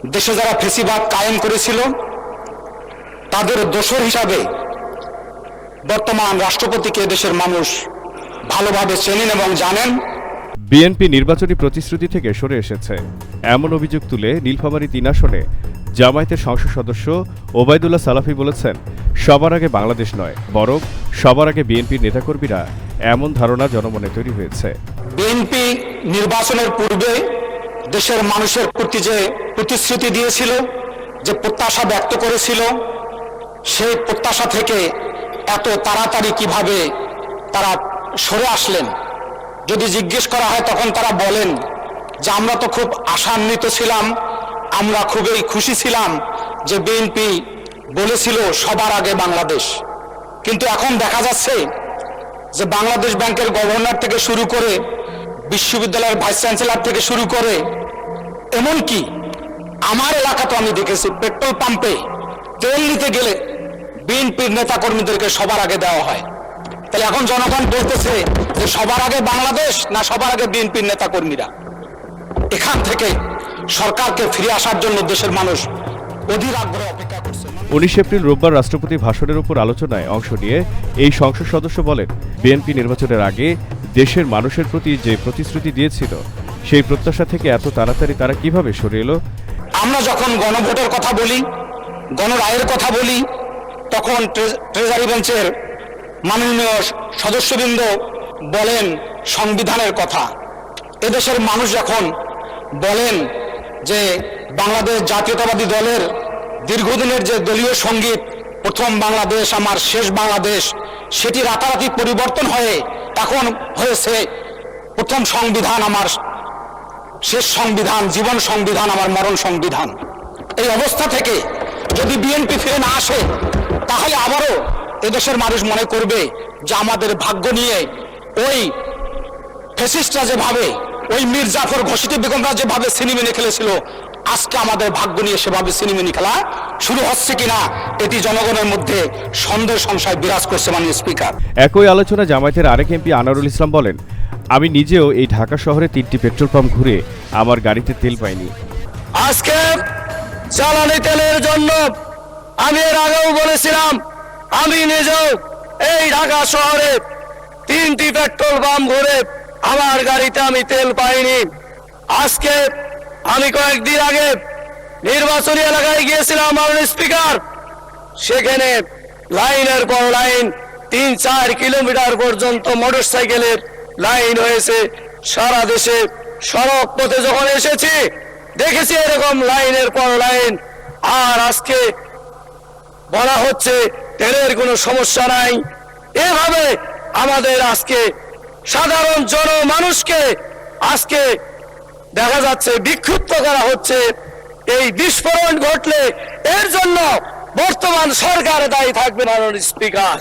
দেশে যারা ফেসিবাদ কায়েম করেছিল তাদের দোসর হিসাবে বর্তমান রাষ্ট্রপতিকে দেশের মানুষ ভালোভাবে চেনেন এবং জানেন। বিএনপি নির্বাচনী প্রতিশ্রুতি থেকে সরে এসেছে এমন অভিযোগ তুলে নীলফামারী ৩ আসনে জামায়াতের সংসদ সদস্য ওবায়দুল্লাহ সালাফি বলেছেন, সবার আগে বাংলাদেশ নয়, বরং সবার আগে বিএনপির নেতাকর্মীরা, এমন ধারণা জনমনে তৈরি হয়েছে। বিএনপি নির্বাচনের পূর্বে দেশের মানুষের প্রতি যে প্রতিশ্রুতি দিয়েছিল, যে প্রত্যাশা ব্যক্ত করেছিল, সেই প্রত্যাশা থেকে এত তাড়াতাড়ি কিভাবে তারা সরে আসলেন যদি জিজ্ঞেস করা হয়, তখন তারা বলেন যে আমরা তো খুব আশান্বিত ছিলাম, আমরা খুবই খুশি ছিলাম যে বিএনপি বলেছিল সবার আগে বাংলাদেশ। কিন্তু এখন দেখা যাচ্ছে যে বাংলাদেশ ব্যাংকের গভর্নর থেকে শুরু করে বিশ্ববিদ্যালয়ের ভাইস চ্যান্সেলর থেকে শুরু করে এমনকি আমার এলাকা তো আমি দেখেছি পেট্রোল পাম্পে তেল নিতে গেলে বিএনপির নেতাকর্মীদেরকে সবার আগে দেওয়া হয়। তাহলে এখন জনগণ বলতেছে যে সবার আগে বাংলাদেশ না সবার আগে বিএনপির নেতাকর্মীরা। এখান থেকে সরকারকে ফিরে আসার জন্য দেশের মানুষ অধীর আগ্রহে অপেক্ষা করছে। 19 এপ্রিল রোববার রাষ্ট্রপতি ভাষণের উপর আলোচনায় অংশ নিয়ে এই সংসদ সদস্য বলেন, বিএনপি নির্বাচনের আগে দেশের মানুষের প্রতি যে প্রতিশ্রুতি দিয়েছিল সেই প্রত্যাশা থেকে এত তাড়াতাড়ি তারা কিভাবে সরে এলো। আমরা যখন গণভোটের কথা বলি, গণরায়ের কথা বলি, তখন ট্রেজারি বেঞ্চের মাননীয় সদস্যবৃন্দ বলেন সংবিধানের কথা। এদেশের মানুষ যখন বলেন যে বাংলাদেশ জাতীয়তাবাদী দলের দীর্ঘদিনের যে দলীয় সঙ্গীত প্রথম বাংলাদেশ আমার শেষ বাংলাদেশ, সেটি রাতারাতি পরিবর্তন হয়ে এখন হয়েছে প্রথম সংবিধান আমার শেষ সংবিধান, জীবন সংবিধান আমার মরণ সংবিধান। এই অবস্থা থেকে যদি বিএনপি ফিরে না আসে, তাহলে আবারও এদেশের মানুষ মনে করবে যে আমাদের ভাগ্য নিয়ে ওই ফ্যাসিস্টরা যেভাবে, ওই মীর জাফর ঘোষিত বেগমরা যেভাবে সিনেমিনি খেলেছিল, আজকে আমাদের ভাগ্য নিয়ে সেভাবে সিনেমিনি খেলা শুরু হচ্ছে কিনা এটি জনগণের মধ্যে সন্দেহ সংশয় বিরাজ করছে। মাননীয় স্পিকার, একই আলোচনা জামায়াতের আরেক এমপি আনোয়ারুল ইসলাম বলেন, আমি নিজেও এই ঢাকা শহরে 3টি পেট্রোল পাম্প ঘুরে আমার গাড়িতে তেল পাইনি। আজকে জ্বালানি তেলের জন্য আমি এর আগেও বলেছিলাম, আমি নিজেও এই ঢাকা শহরে 3টি পেট্রোল পাম্প ঘুরে আমার গাড়িতে আমি তেল পাইনি। আজকে আমি কয়েকদিন আগে নির্বাচনী এলাকায় গিয়েছিলাম মাননীয় স্পিকার, সেখানে লাইনের পর লাইন 3-4 কিলোমিটার পর্যন্ত মোটরসাইকেলের লাইন হয়েছে। সারা দেশে সড়ক পথে যখন এসেছি দেখেছি এরকম লাইনের পর লাইন। আর আজকে বলা হচ্ছে তেলের কোনো সমস্যা নাই। এভাবে আমাদের আজকে সাধারণ জনমানুষকে আজকে দেখা যাচ্ছে বিক্ষুব্ধ করা হচ্ছে। এই বিস্ফোরণ ঘটলে এর জন্য বর্তমান সরকার দায়ী থাকবে মাননীয় স্পিকার।